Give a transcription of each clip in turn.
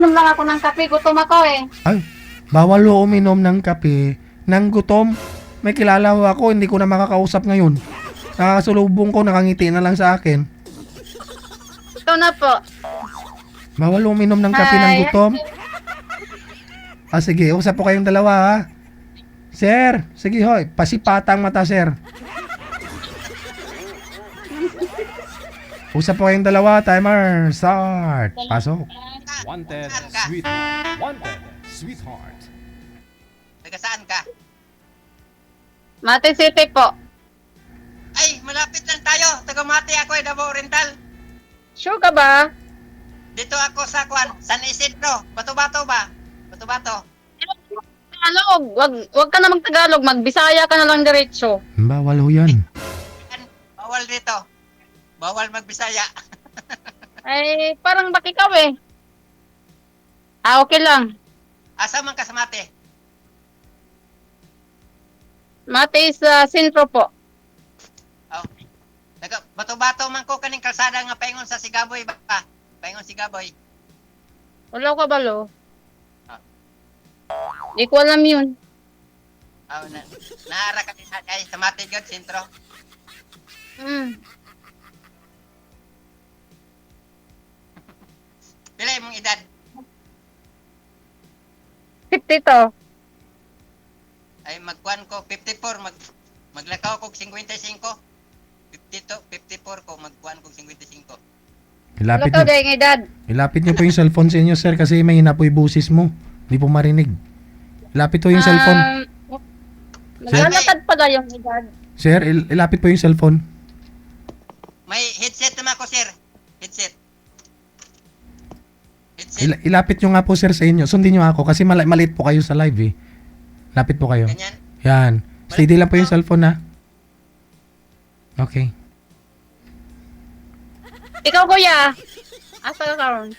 Inom lang ako ng kape, gutom ako eh. Ay, bawal ho uminom ng kape ng gutom. May kilala ho ako, hindi ko na makakausap ngayon. Nakakasulubong ko, nakangiti na lang sa akin. Ito na po. Bawal uminom ng kape ng Hi. gutom. Ah, sige, usap po kayong dalawa ha. Sir, sige hoy, pasipatang mata sir. Usap po kayong dalawa, timer, start. Pasok. Wanted, Saan ka? sweetheart. Wanted, sweetheart. Taga saan ka? Mate City po. Ay, malapit lang tayo. Taga Mati ako eh, Davao Oriental. Sure ka ba? Dito ako sa San Isidro. Bato-bato ba? Bato-bato. Tagalog. Wag ka na mag-Tagalog. Mag-Bisaya ka na lang diretso. Bawal ho yan. Yan, bawal dito. Bawal magbisaya. Ay, parang baki ikaw eh. Ah, okay lang. Asa man ka sa Mati? Mate is sentro po. Oh. Taga bato-bato man ko kaning kalsada nga paingon sa Sigaboy ba? Paingon Sigaboy. Wala ka balo. Ah. Di ko alam yun. Oh, naara ka din ay sa Mati God sentro. Hmm. Pila imong edad? 50 to. Ay magkuan ko 54 maglakaw ko 55. 54 ko magkuan ko 55. Wala Ilapit ka niyo, dahil edad. ilapit niyo po yung cellphone sa inyo sir kasi mahina po yung busis mo. Hindi po marinig. Ilapit po yung cellphone. Naglalakad pala yung edad. Sir, ilapit po yung cellphone. May headset naman ako, sir. Headset. Headset. Ilapit nyo nga po sir sa inyo. Sundin nyo ako kasi maliit po kayo sa live eh. Lapit po kayo. Ganyan. Yan. Steady lang po yung cellphone ha. Okay. Ikaw kuya. Asa ka karon?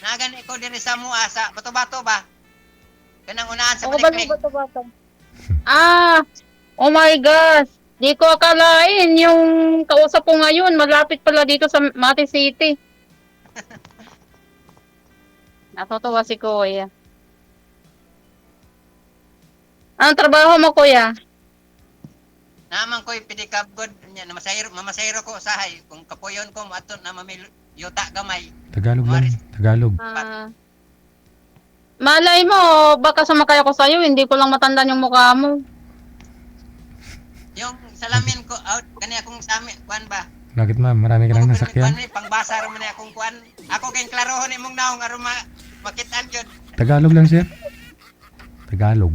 Nagan ko diri sa mua sa bato-bato ba? Kanang unaan sa Ako ba palikling. bato-bato? Ah! Oh my gosh! Di ko akalain yung kausap ko ngayon. Malapit pala dito sa Mati City. Natutuwa si kuya. Anong trabaho mo kuya? Naman ko ipidikab god nya mamasayro ko usahay kung kapuyon ko maton na yuta gamay. Tagalog lang. Tagalog. Malay mo, baka sumakay ako sa'yo, hindi ko lang matandaan yung mukha mo. Yung salamin ko out kani akong samin kuan ba? Bakit ma'am? Marami ka lang nasakyan. Kuan pangbasa ra man akong kuan. Ako kay klarohon imong naong aron makitaan gyud. Tagalog lang sir. Tagalog.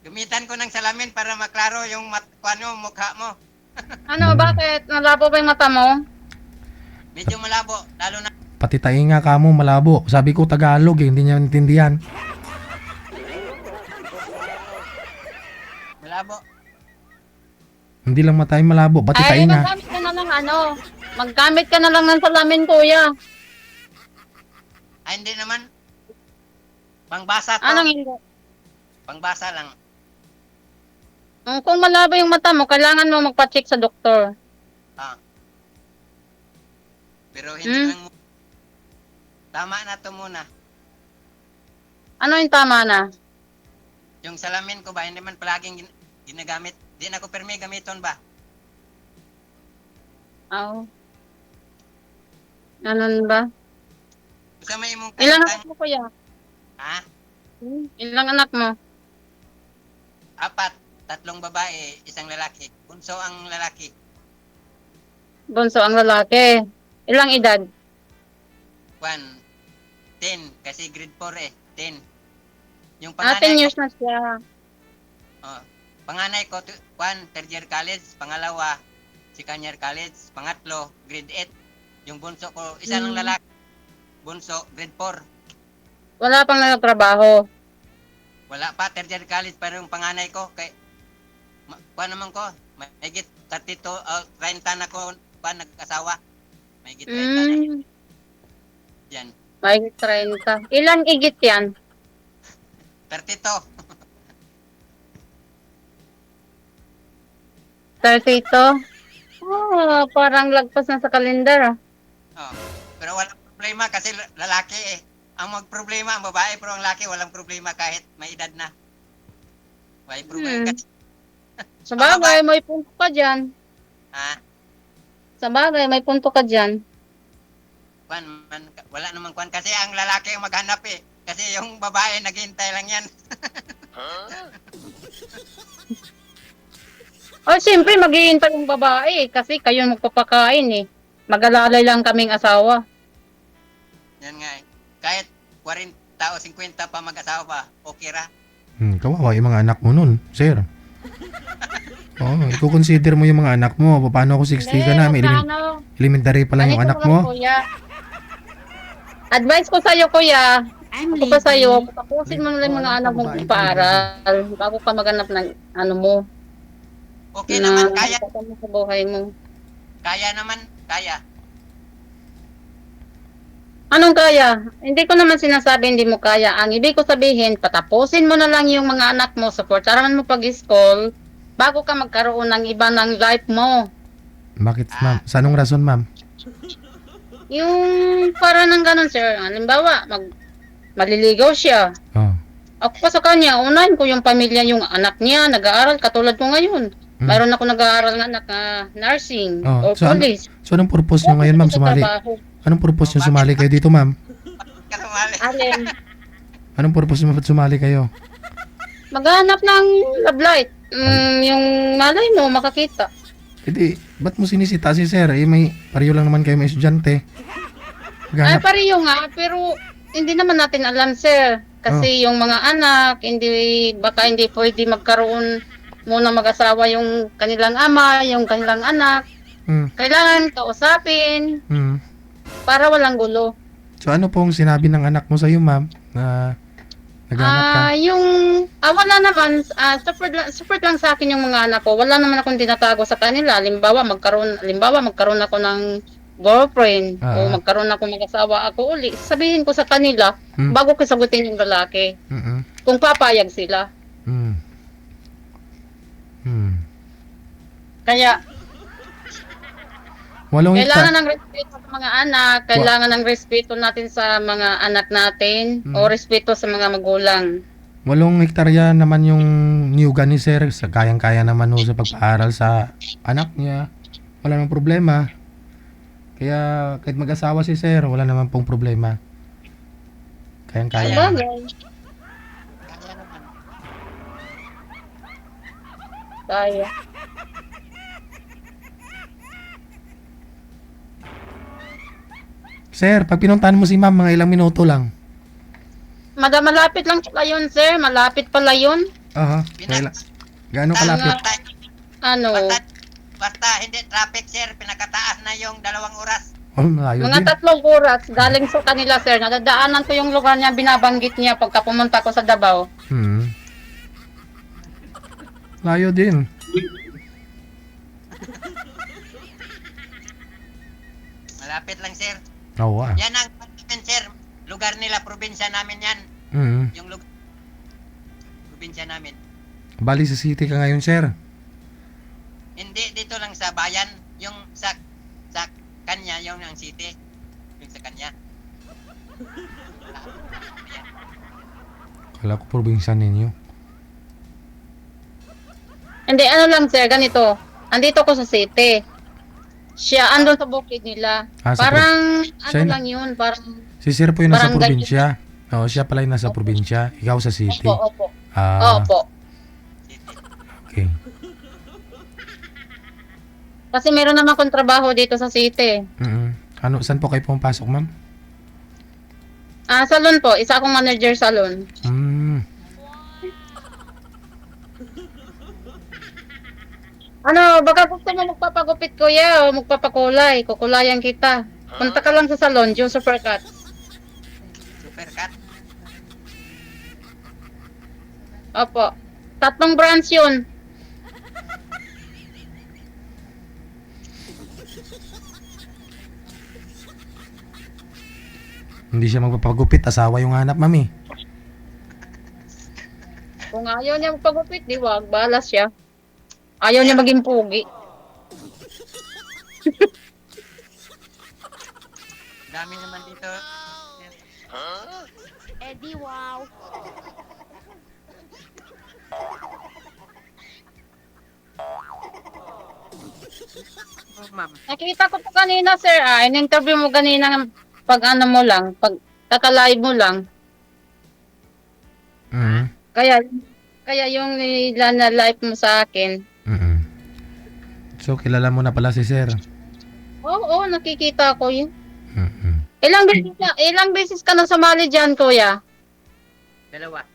Gamitan ko ng salamin para maklaro yung kuan mo mukha mo. Ano, bakit? Nalabo ba yung mata mo? Medyo malabo lalo na Pati tainga ka mo malabo. Sabi ko Tagalog eh. Hindi niya intindihan. malabo. Hindi lang mata yung malabo. Pati Ay, tainga. maggamit ka na lang maggamit ka na lang ng salamin, kuya. Ay hindi naman. Pangbasa to. Anong hindi? Pangbasa lang. Kung malabo yung mata mo, kailangan mo magpa-check sa doktor. Ah. Pero hindi Hmm? lang tama na to muna. Ano yung tama na? Yung salamin ko ba hindi man palaging ginagamit. Di na ko permi gamiton ba? Oo. Ganun ba? Sa may imong Ilang kantang- anak mo, kuya? Ha? Ilang anak mo? 4, 3 babae, 1 lalaki. Bunso ang lalaki. Bunso ang lalaki. Ilang edad? 10 kasi grade 4 eh, 10. Yung 10 panganay years ko, na siya. panganay ko 3rd year college, pangalawa second year college, pangatlo grade 8. Yung bunso ko, isa lang lalaki. Bunso grade 4. Wala pang nagtrabaho. Wala pa 3rd year college pero yung panganay ko kay kuan naman ko, mahigit 32 30 na ko nag-asawa. Mahigit 30 na yan. May 30. Ilang igit yan? 32. 32? Oh, parang lagpas na sa kalendar. Oh. Pero wala problema kasi lalaki eh. Ang magproblema ang babae pero ang laki walang problema kahit may edad na. May problema kasi. Sa bagay, may punto ka dyan. Ha? Sa bagay, may punto ka dyan. Wala namang kwan kasi ang lalaki ang maghanap eh. Kasi yung babae naghihintay lang yan. Oh, siyempre, maghihintay yung babae kasi kayo magpapakain eh. Mag-alalay lang kaming asawa. Yan nga eh. Kahit 40 o 50 pa mag-asawa pa, okay ra. Kawawa yung mga anak mo nun, sir. Oo, i-consider mo yung mga anak mo. Paano ako 60 ka na? May elementary pa lang yung anak mo. Kuya. Advice ko sa'yo, kuya. Ako pa sa'yo, tapusin mo na lang yung mga anak mong ipaaral bago ka maghanap ng ano mo. Okay naman, kaya. Sa buhay mo. Kaya naman, kaya. Anong kaya? Hindi ko naman sinasabi hindi mo kaya. Ang ibig ko sabihin, patapusin mo na lang yung mga anak mo, supportaran mo pag-school, bago ka magkaroon ng iba ng life mo. Bakit, ma'am? Sa anong rason, ma'am? Yung para ng ganun, sir. Halimbawa, maliligaw siya. Oh. Ako pa sa kanya, unahin ko yung pamilya, yung anak niya, nag-aaral, katulad ko ngayon. Mayroon ako nag-aaral ng anak na nursing or So, police. so anong purpose nyo ngayon, ma'am, sumali? Anong purpose nyo sumali kayo dito, ma'am? Kasumali. Alin, Anong purpose nyo sumali kayo? maghanap ng love light. Yung malay mo, makakita. Hindi, ba't mo sinisita si sir? Eh, pareho lang naman kayo may estudyante. Ay, Maghanap. pareho nga, pero hindi naman natin alam, sir. Kasi yung mga anak, baka hindi pwede magkaroon muna mag-asawa yung kanilang ama, yung kanilang anak. Kailangan kausapin para walang gulo. So ano pong sinabi ng anak mo sa'yo, ma'am, na naghanap ka? Wala naman, support lang sa akin yung mga anak ko. Wala naman akong tinatago sa kanila. Halimbawa, magkaroon ako ng girlfriend o magkaroon ako mag-asawa ako uli. Sabihin ko sa kanila, bago ko sagutin yung lalaki. Kung papayag sila. Kaya, kailangan ng respeto sa mga anak, kailangan ng respeto natin sa mga anak natin, o respeto sa mga magulang. 8 hektarya naman yung niyugan ni sir. Kayang-kaya naman ho sa pagpaaral sa anak niya. Wala namang problema. Kaya kahit mag-asawa si sir, wala naman pong problema. Kayang-kaya. Bagay. Kaya. Sir, pag pinuntahan mo si ma'am, mga ilang minuto lang. Malapit lang pala yun, sir. Malapit pala yun. Aha. Gaano kalapit? Basta hindi traffic, sir. Pinakataas na yung 2 oras. Oh, malayo Mga din. 3 oras. Galing sa kanila, sir. Nadadaanan ko yung lugar niya, binabanggit niya pagka pumunta ko sa Davao. Layo din. Malapit lang, sir. Oo ah. Yan ang sir. Lugar nila, probinsya namin yan. Yung lugar. Probinsya namin. Bali sa city ka ngayon, sir. Hindi, dito lang sa bayan. Yung sa kanya, yung ang city. Yung sa kanya. Kala ko probinsya ninyo. Hindi, ano lang, sir. Ganito. Andito ko sa city. Siya, andun sa bukid nila. Parang, lang yun. Parang, Si sir po yung nasa barangay probinsya. Oo, siya pala yung nasa probinsya. Ikaw sa city. opo. Ah, Opo. okay. Kasi meron naman akong trabaho dito sa city. Saan po kayo pumapasok, ma'am? Salon po. Isa akong manager salon. Baka gusto mo magpapagupit, kuya, o magpapakulay. Kukulayan kita. Punta ka lang sa salon, Joe Supercut. Supercut? Opo. 3 branch yun. Hindi siya magpapagupit. Asawa yung hanap, mami. Kung ayaw niya magpagupit, di wag. Balas siya. Ayaw niya maging pugi. Dami naman dito. dito. Eddie, wow. Oh, ma'am. Nakita ko po kanina, sir, in-interview mo kanina pag ano mo lang, pag kakalive mo lang. Mm. Kaya yung na live mo sa akin. Mm. So, kilala mo na pala si sir. Oo, nakikita ko yun. Mm. Ilang beses ka na sumali dyan, kuya? Dalawa.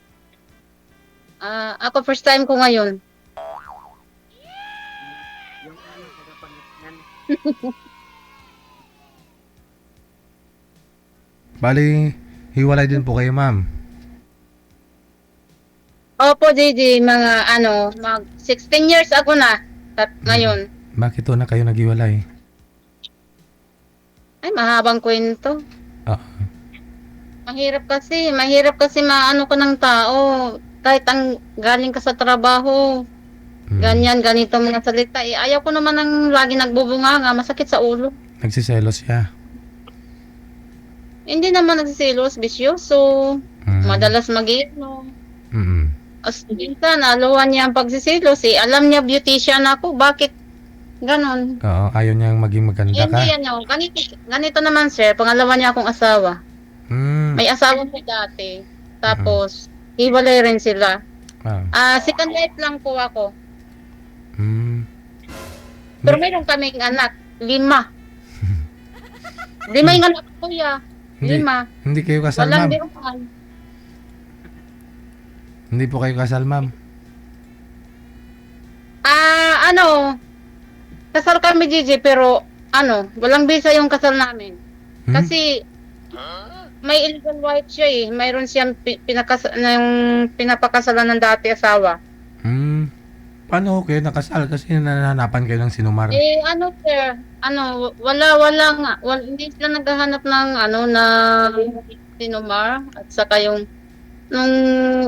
Ako first time ko ngayon. Yung ano, nagapangitan. Bali, hiwalay din po kayo, ma'am. Opo, JJ, mag 16 years ako na. At ngayon, Bakit to na kayo naghiwalay? ay mahabang kwento. Ah. Mahirap kasi maano ko ng tao. Kahit ang galing ka sa trabaho, Mm. ganyan, ganito mga salita. Ayaw ko naman ng lagi nagbubunganga, masakit sa ulo. Nagsiselos siya. Hindi naman nagsisilos, bisyoso, Mm. madalas mag-iinom. Mm. As minsan, aluhan niya ang pagsisilos eh. Alam niya beautician ako, bakit ganon? Oo, ayaw niyang maging maganda ka. Hindi ganito naman sir, pangalawa niya akong asawa. Mm. May asawa ko dati. Tapos, hiwalay rin sila. Second wife lang po ako. Mm. Pero mayroon kaming anak, 5. 5 yung anak ko, kuya. Hindi, 5. hindi kayo kasal, Walang ma'am. biruan. Hindi po kayo kasal, ma'am. Kasal kami, Gigi, pero walang visa yung kasal namin. Hmm? Kasi may illegal wife siya eh. Mayroon siyang pinapakasalan ng dati asawa. Hmm. Paano kayo nakasal? Kasi nananapan kayo ng sinumar. Sir, wala nga. Hindi sila naghahanap ng sinumar. At saka nung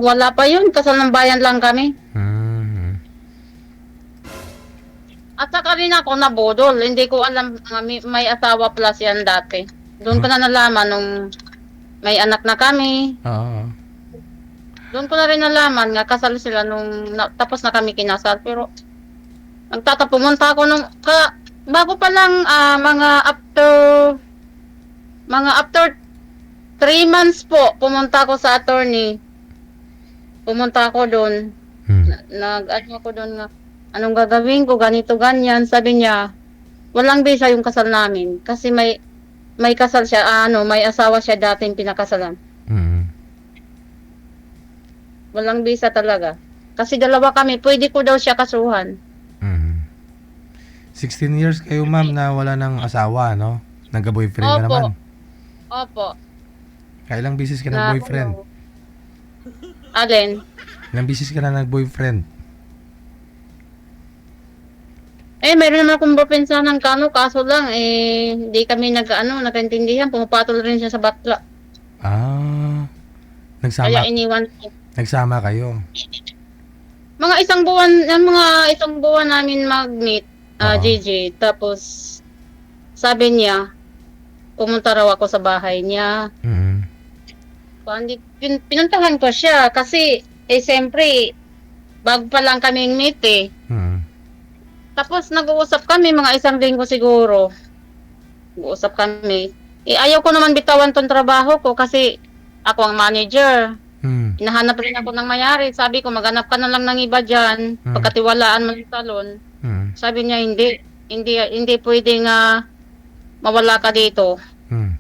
wala pa yun, kasal ng bayan lang kami. Hmm. At saka rin ako nabudol. Hindi ko alam may asawa plus yan dati. Doon ko na nalaman nung may anak na kami. Oo. Doon ko na rin nalaman nga kasal sila tapos na kami kinasal. Pero pumunta ako bago pa lang mga after 3 months po, pumunta ako sa attorney. Pumunta ako doon. Ako doon nga, anong gagawin ko, ganito, ganyan. Sabi niya, walang visa yung kasal namin. Kasi may kasal siya, may asawa siya dating pinakasalan. Hmm. Walang visa talaga. Kasi dalawa kami, pwede ko daw siya kasuhan. Hmm. 16 years kayo, ma'am, na wala ng asawa, no? Nagka-boyfriend ka Opo. naman. Opo. Kailang bisis ka nag-boyfriend? Alin? Ilang bisis ka na nag-boyfriend? Meron naman akong boyfriend sa ng kaso lang, hindi kami nagkaintindihan, pumapatol rin siya sa batla. Nagsama Kaya iniwan ko. nagsama kayo. Mga isang buwan namin mag-meet, Oo. JJ. Tapos, sabi niya, pumunta raw ako sa bahay niya. Hmm. Pinuntahan ko siya kasi, siyempre, bago pa lang kaming meet eh. Hmm. Tapos nag-uusap kami, mga 1 linggo siguro. Nag-uusap kami. Ayaw ko naman bitawan tong trabaho ko kasi ako ang manager. Hmm. Hinahanap rin ako ng mayari. Sabi ko, maghanap ka na lang ng iba dyan. Pagkatiwalaan mo yung salon. Hmm. Sabi niya, hindi pwede nga mawala ka dito. Hmm.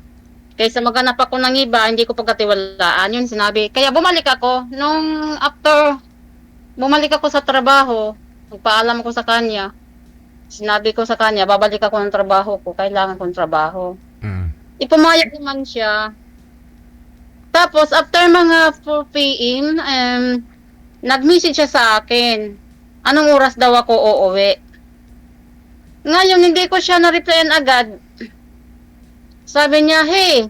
Kaysa maghanap ako ng iba, hindi ko pagkatiwalaan. Yun sinabi. Kaya bumalik ako. After bumalik ako sa trabaho, nagpaalam ko sa kanya. Sinabi ko sa kanya, babalik ako ng trabaho ko. Kailangan kong trabaho. Hmm. Ipumayag naman siya. Tapos, after mga 4 p.m., nag-message siya sa akin. Anong oras daw ako uuwi? Ngayon, hindi ko siya na-replyan agad. Sabi niya, hey,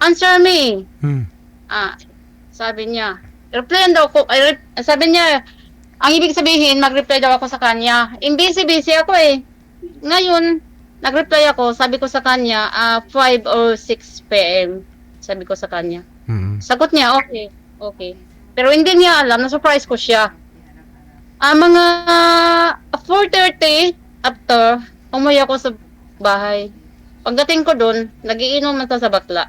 answer me. Hmm. Sabi niya, replyan daw ko. Sabi niya, ang ibig sabihin, mag-reply daw ako sa kanya. Busy ako eh. Ngayon, Nag-reply ako, sabi ko sa kanya, 5 or 6 p.m. Sabi ko sa kanya. Sagot niya, okay, okay. Pero hindi niya alam, na-surprise ko siya. Mga 4:30 after, umuwi ako sa bahay. Pagdating ko doon, nagiinom man sa bakla.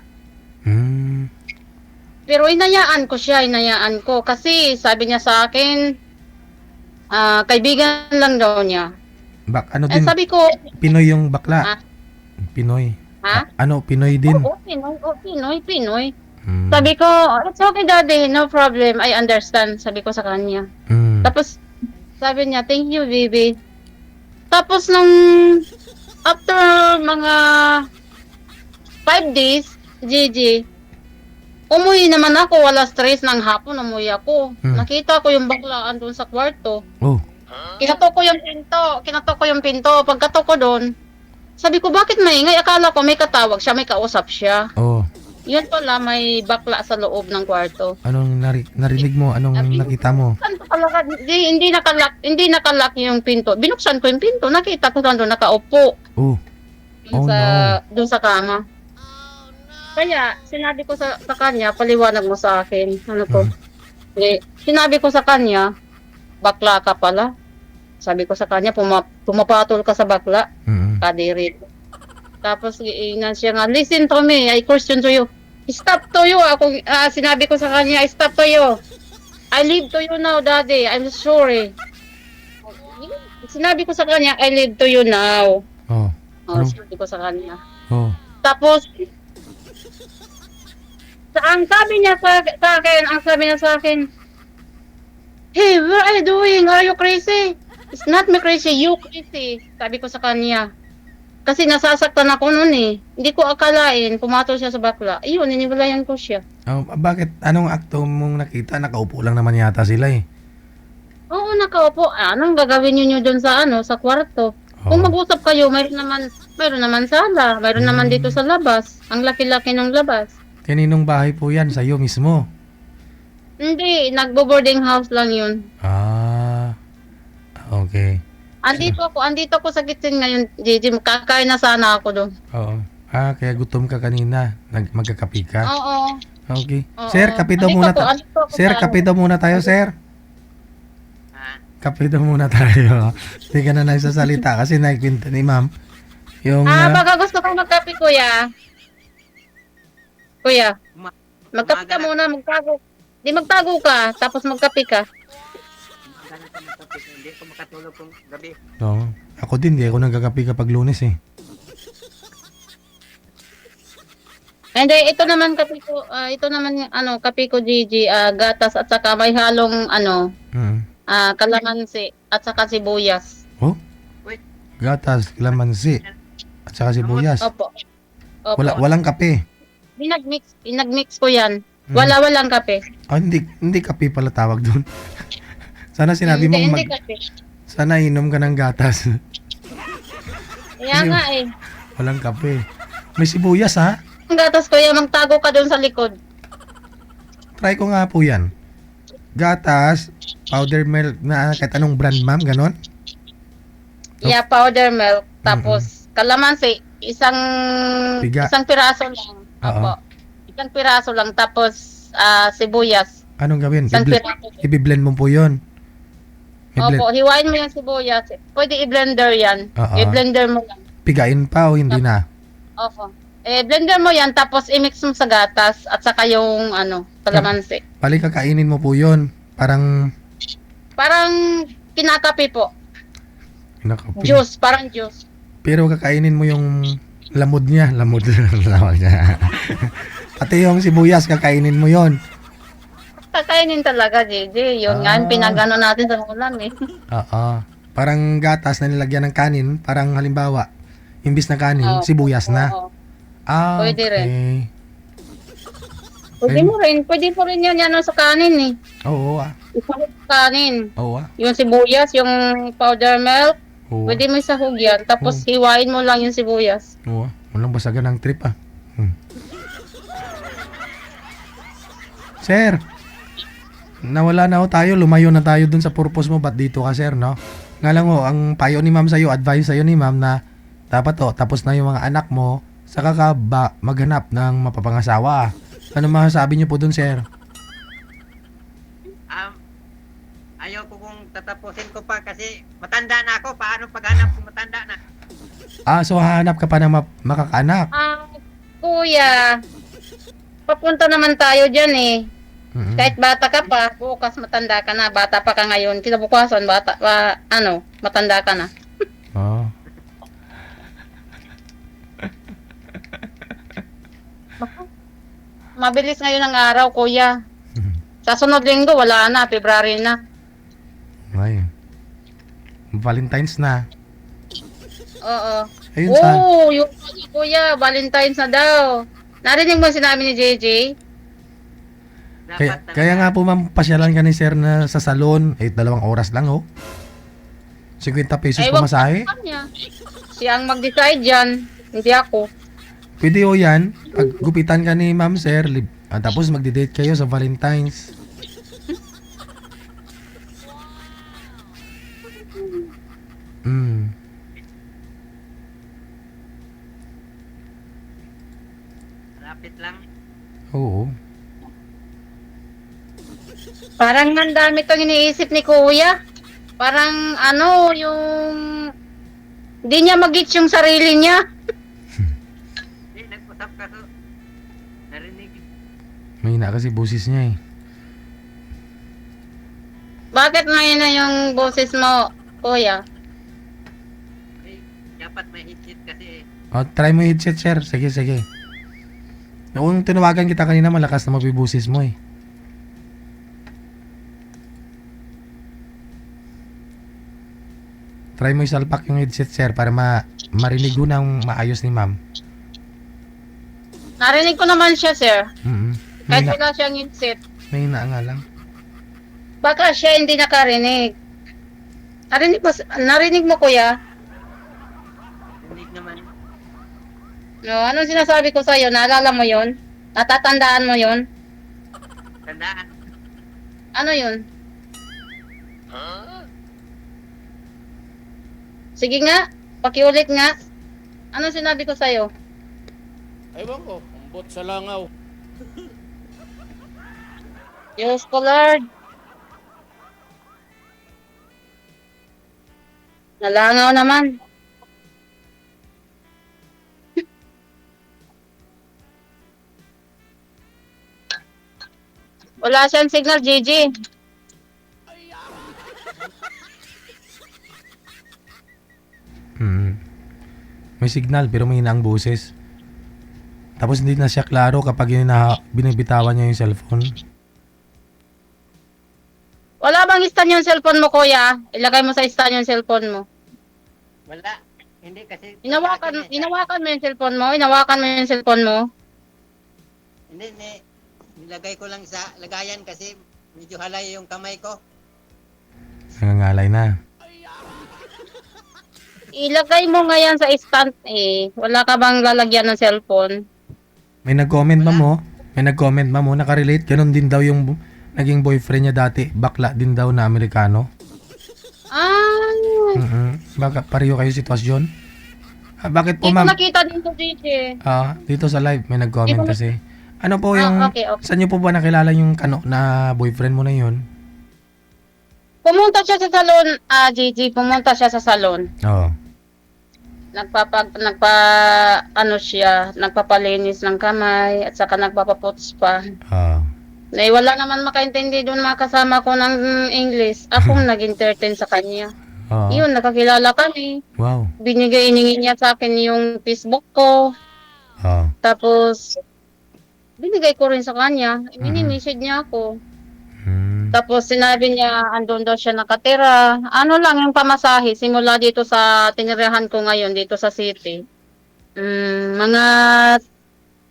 Pero inayaan ko kasi sabi niya sa akin, kaibigan lang daw niya. Ano din, Sabi ko, Pinoy yung bakla? Ah? Pinoy. ha? Ano, Pinoy din? Oo, Pinoy. Sabi ko, it's okay daddy, no problem, I understand, sabi ko sa kanya. Tapos, sabi niya, thank you baby. Tapos nung, after mga 5 days, Gigi, umuwi naman ako, wala stress ng hapon, umuwi ako. Nakita ko yung baklaan doon sa kwarto. Oh. Kinatok ko yung pinto. Pagkatok ko doon, sabi ko, bakit maingay? Akala ko may katawag siya, may kausap siya. Oh. Yun pala, may bakla sa loob ng kwarto. Anong narinig mo? Anong nakita mo? Hindi nakalak yung pinto. Binuksan ko yung pinto, nakita ko doon nakaupo. Oh. Oh, Doon sa kama. Kaya, sinabi ko sa kanya, paliwanag mo sa akin. Ano ko? Sinabi ko sa kanya, bakla ka pala. Sabi ko sa kanya, pumapatol ka sa bakla. Kadiri. Tapos, iinan siya nga, listen to me, I question to you. Stop to you. Sinabi ko sa kanya, stop to you. I leave to you now, daddy. I'm sorry. Sinabi ko sa kanya, I leave to you now. Oh. Sinabi ko sa kanya. Oh. Tapos, ang sabi niya sa akin, hey, what are you doing? Are you crazy? It's not me crazy, you crazy. Sabi ko sa kanya. Kasi nasasaktan ako noon eh. Hindi ko akalain, pumatol siya sa bakla. Ayun, iniwalayan ko siya. Oh, bakit? Anong akto mong nakita? Nakaupo lang naman yata sila eh. Oo, nakaupo. Anong gagawin niyo doon sa kwarto? Kung mag-usap kayo, mayroon naman sala. Mayroon naman dito sa labas. Ang laki-laki ng labas. Kaninong bahay po yan? Sa'yo mismo? Hindi, nagbo-boarding house lang yun. Okay. Andito ako sa kitchen ngayon, Gigi. Kakain na sana ako doon. Oo. Kaya gutom ka kanina. Magkakape ka? Oo. Okay. Oo. Sir, kape daw muna tayo. Sir, kape daw muna tayo, sir. Kape daw muna tayo. Hindi ka na nagsasalita kasi nagkwento ni ma'am. Yung, baka gusto kong magkape, kuya. Kuya, magkape ka muna, magtago. Di magtago ka, tapos magkape ka. Hindi ko makatulog kung gabi. Oo. Ako din, di ako nagkakape kapag Lunes eh. Hindi, ito naman kape ko, kape ko, Gigi, gatas at saka may halong, kalamansi at saka sibuyas. Oh? Gatas, kalamansi, at saka sibuyas. Opo. Walang kape. Pinagmix ko yan. Walang kape. Hindi kape pala tawag doon. Sana sinabi mo Hindi kape. sana inom ka ng gatas. Kaya nga eh. Walang kape. May sibuyas ha? Ang gatas, kuya, magtago ka doon sa likod. Try ko nga po yan. Gatas, powder milk na kahit anong brand ma'am, ganon? Yeah, powder milk. Tapos, kalamansi, isang piraso lang. Opo. Isang piraso lang. Tapos, sibuyas. Anong gawin? Isang piraso. I-blend mo po yun. Opo, hiwain mo yung sibuyas. Pwede i-blender yan. I-blender mo lang. Pigain pa o hindi na? Opo. Blender mo yan, tapos i-mix mo sa gatas at saka yung kalamansi. Balik kakainin mo po yun. Parang kinakape po. Kinakape. Juice, parang juice. Pero kakainin mo yung lamod niya. Lamod niya. Pati yung sibuyas, kakainin mo yon. Kakainin talaga, Gigi. Yun nga, yung pinagano natin sa ulam eh. Oo. Parang gatas na nilagyan ng kanin. Parang halimbawa, imbis na kanin, sibuyas na. Pwede okay. rin. Pwede mo rin yun sa kanin eh. Oo Isahog sa kanin. Oo Yung sibuyas, yung powder milk, Oo. pwede mo isahog yan. Tapos hiwain mo lang yung sibuyas. Oo Walang basagan ng trip Sir, nawala na tayo. Lumayo na tayo dun sa purpose mo. Ba't dito ka, sir, no? Nga lang ang payo ni ma'am sa'yo, advice sa'yo ni ma'am na Dapat tapos na yung mga anak mo, saka ka ba maghanap ng mapapangasawa. Ano masasabi niyo po dun, sir? Ayaw ko kung tatapusin ko pa kasi matanda na ako. Paano paghanap kung matanda na? So hahanap ka pa ng makakaanak. Kuya, papunta naman tayo dyan eh. Mm-mm. Kahit bata ka pa, bukas matanda ka na. Bata pa ka ngayon, kinabukasan, matanda ka na. Oh. Mabilis ngayon ang araw, kuya. Sa sunod linggo, wala na, February na. Ay. Valentine's na. Oo. Ayun sa... Yung kuya, Valentine's na daw. Narinig mo sinabi ni JJ? Kaya nga po ma'am, pasyalan ka ni sir na sa salon. 2 oras lang 50 pesos wag pamasahe. niya. Siya ang mag-decide dyan, hindi ako. Pwede yan. Paggupitan ka ni ma'am sir, tapos magdi-date kayo sa Valentine's. Lapit lang. Oo. Parang ang dami itong iniisip ni kuya. Parang yung... Hindi niya mag-gets yung sarili niya. Hindi, nag-usap ka so. Narinig. Mahina kasi boses niya eh. Bakit mahina yung boses mo, kuya? Dapat may headset kasi Try mo yung headset sir. Sige. Noong tinawagan kita kanina, malakas na mabiboses mo eh. Try mo isalpak yung headset sir para marinig ko ng maayos ni ma'am. Narinig ko naman siya, sir. Kahit Mahina, wala siyang headset. mahina nga lang. Baka siya hindi nakarinig. Narinig mo, kuya? narinig naman. No, anong sinasabi ko sa'yo? Naalala mo yon? Natatandaan mo yon? Tandaan. Ano yun? Sige nga, pakiulit nga. Ano sinabi ko sa'yo? Ewan ko, umbot sa langaw. Diyos ko, Lord. Nalangaw naman. Wala siyang signal, Gigi. May signal pero mahina ang boses. Tapos hindi na siya klaro kapag binibitawan niya yung cellphone. Wala bang stand yung cellphone mo, kuya? Ilagay mo sa stand yung cellphone mo. Wala. Hindi kasi Inawakan mo yung cellphone mo? Inawakan mo yung cellphone mo? Hindi. Nilagay ko lang sa lagayan kasi medyo halay yung kamay ko. Nangangalay na. Ilagay mo ngayon sa stand eh. Wala ka bang lalagyan ng cellphone? May nag-comment ba mo? Nakarelate. Ganon din daw yung naging boyfriend niya dati. Bakla din daw na Amerikano. Baka pareho kayo sitwasyon? Bakit po Hindi ko ma'am? nakita din sa DJ. Dito sa live may nag-comment kasi. Ano po yung... Okay. Saan niyo po ba nakilala yung na boyfriend mo na yun? Pumunta siya sa salon, Gigi. Pumunta siya sa salon. Oo. Nagpapalinis ng kamay at saka nagpapaputs pa. Wala naman makaintindi doon mga kasama ko ng English. Akong nag-entertain sa kanya. Yun, nakakilala kami. Wow. Iningi niya sa akin yung Facebook ko. Tapos, binigay ko rin sa kanya. Mini-message niya ako. Tapos sinabi niya, andun daw siya nakatira. Ano lang yung pamasahe, simula dito sa tinirahan ko ngayon, dito sa city. Mga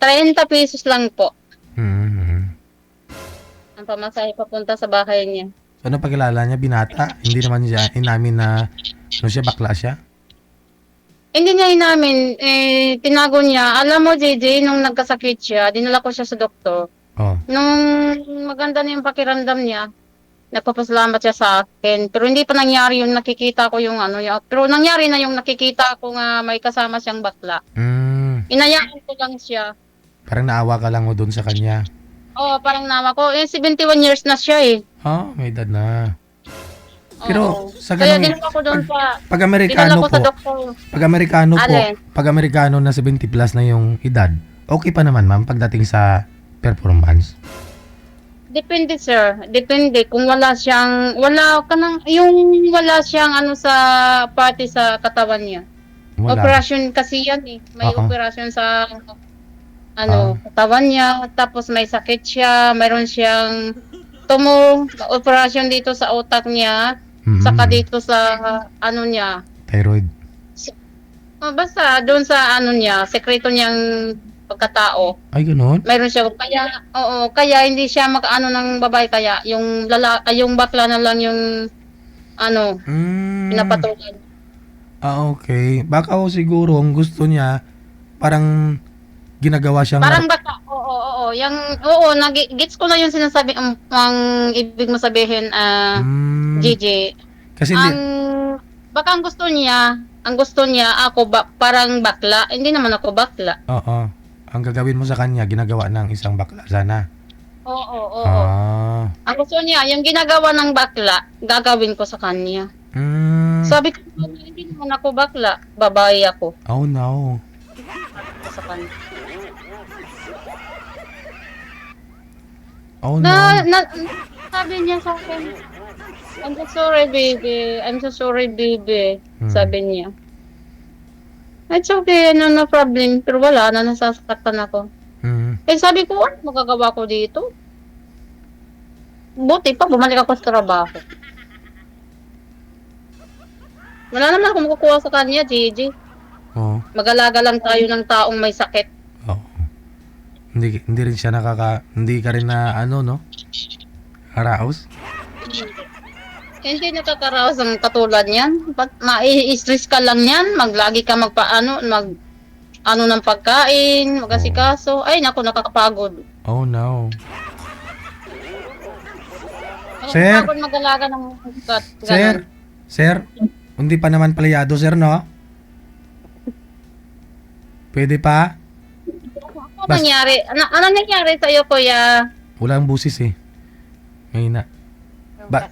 30 pesos lang po. Ang pamasahe papunta sa bahay niya. So, ano pagkilala niya? Binata? Hindi naman siya inamin na bakla siya? Hindi niya inamin. Tinago niya. Alam mo, JJ, nung nagkasakit siya, dinala ko siya sa doktor. Nung maganda na yung pakiramdam niya, nagpapasalamat siya sa akin. Pero hindi pa nangyari yung nakikita ko yung ano, pero nangyari na yung nakikita ko nga may kasama siyang bakla. Inayaan ko lang siya. Parang naawa ka lang mo doon sa kanya. Oo, parang nawa ko. 71 years na siya eh. May edad na. Pero Oo. sa Kaya ganung dinala ko doon pag dinala Amerikano ko po, sa doktor. Alin? pag Amerikano na 70 plus na yung edad, okay pa naman ma'am pagdating sa performance. Depende sir. Depende kung wala siyang ano sa party sa katawan niya. Wala. Operasyon kasi yan eh. May Oo. operasyon sa katawan niya, tapos may sakit siya, mayroon siyang operasyon dito sa utak niya, saka dito sa ano niya. Thyroid. Basta doon sa ano niya, sekreto niyang pagkatao. Ay, ganun? Mayroon siya kaya hindi siya makaano ng babae kaya yung bakla na lang yung pinapatulan. Okay. Baka siguro ang gusto niya parang ginagawa siyang Parang baka, gets ko na yung sinasabi, ang ibig mo sabihin, Gigi. Kasi Baka ang gusto niya, ako parang bakla, hindi naman ako bakla. oo. Ang gagawin mo sa kanya, ginagawa ng isang bakla sana. Oo. Ah. Ang gusto niya, yung ginagawa ng bakla, gagawin ko sa kanya. Sabi ko, hindi naman ako bakla, babae ako Oh no. sa kanya. Oh no. Sabi niya sa akin, I'm so sorry, baby. Sabi niya. It's okay, no problem. Pero wala na, nasasaktan ako. Sabi ko, ano magagawa ko dito? Buti pa, bumalik ako sa trabaho. Wala naman akong makukuha sa kanya, Gigi. Oh. Mag-alaga lang tayo ng taong may sakit. Oo. Hindi rin siya hindi ka rin na no? Haraos? Hindi nakakaraos ang katulad niyan. Ma-stress ka lang yan. Maglagi ka ng pagkain, mag-asikaso. Ay, naku, nakakapagod. Oh no. Sir? Nakakapagod mag-alaga ng kat. Sir? Hindi pa naman palyado, sir, no? Pwede pa? Ano nangyari? Ano nangyari sa'yo, kuya? Walang busis eh. Mahina.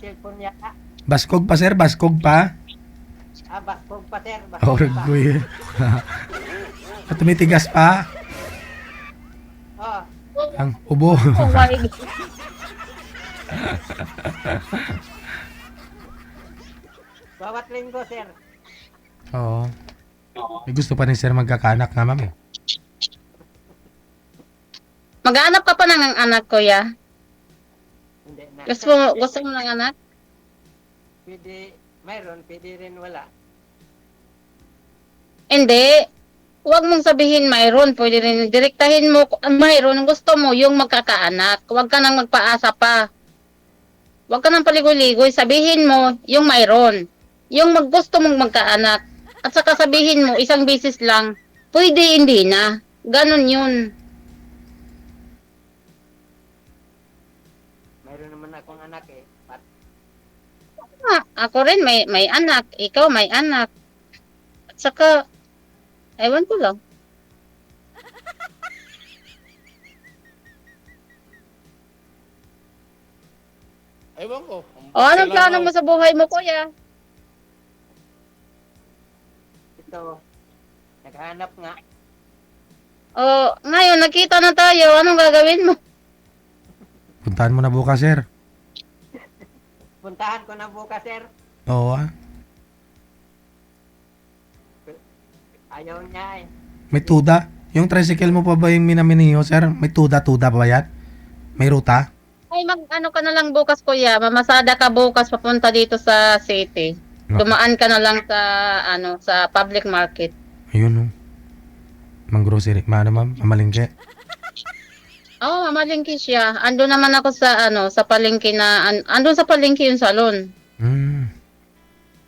Cellphone niya. Baskog pa, sir? Baskog pa? Baskog pa, sir. Orgoy. Tumitigas pa? Ang ubo. Oh my God. Bawat linggo, sir. Oo. May gusto pa ni sir magkakanak nga, ma'am eh. Maghanap ka pa ng anak, kuya? Hindi na. Gusto mo ng anak? Pwede, mayroon, pwede rin wala. Hindi. Huwag mong sabihin mayroon. Pwede rin direktahin mo. Mayroon. Gusto mo yung magkakaanak. Huwag ka nang magpaasa pa. Huwag ka nang paligoy-ligoy. Sabihin mo yung mayroon. Yung gusto mong magkaanak. At saka sabihin mo, isang beses lang. Pwede, hindi na. Ganon yun. Mayroon naman akong anak eh. Ako rin may anak. Ikaw may anak. At saka, ewan ko lang. Ewan ko. O, anong plano mo sa buhay mo, kuya? Ito, naghanap nga. O, ngayon, nakita na tayo. Anong gagawin mo? Puntahan mo na bukas, sir. Puntahan ko na bukas, sir. Oo ah. Ayaw niya eh. May tuda. Yung tricycle mo pa ba yung minaminiho, sir? May tuda ba yan? May ruta? Ay, ano ka na lang bukas, kuya. Mamasada ka bukas papunta dito sa city. Dumaan ka na lang sa public market. Ayun oh. Mang grocery. Ma'am? Mamalingke. Oo, mamalingki siya. Ando naman ako sa palengke andun sa palengke yung salon.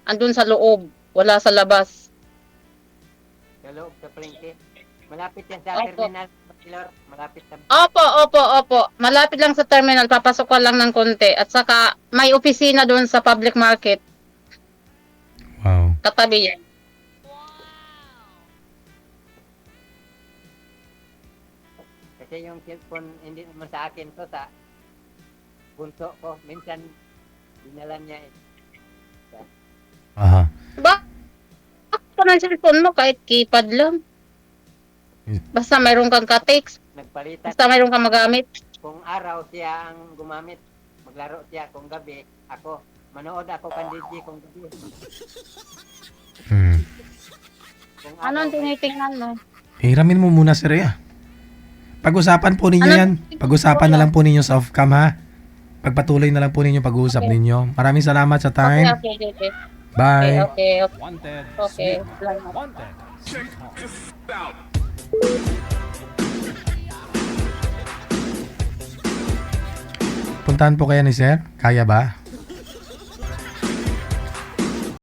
Andun sa loob. Wala sa labas. Sa loob sa palengke. Malapit yan sa Opo. terminal. Taylor, malapit sa... Opo. Malapit lang sa terminal, papasok ka lang ng konti. At saka may opisina doon sa public market, Wow. katabi yan. Kasi yung cellphone, hindi naman sa akin to, sa bunso ko. Minsan, dinala niya eh. Aha. Ba? Ako ng cellphone mo kahit keypad lang. Basta mayroon kang ka-text, Nagpalitan. basta mayroon kang magamit. Kung araw siya ang gumamit, maglaro siya. Kung gabi, ako. Manood ako kandiji kung gabi. Hmm. Kung Ano ang araw, tinitingnan mo? Hiramin mo muna, sir, ya. Pag-usapan po ninyo Ano? yan. Pag-usapan na lang po ninyo sa off-cam, ha? Pagpatuloy na lang po ninyo pag-uusap ninyo. Maraming salamat sa time. Okay. Bye. Okay. Wanted, Okay. sweetheart. Wanted, sweetheart. Puntahan po kaya ni sir? Kaya ba?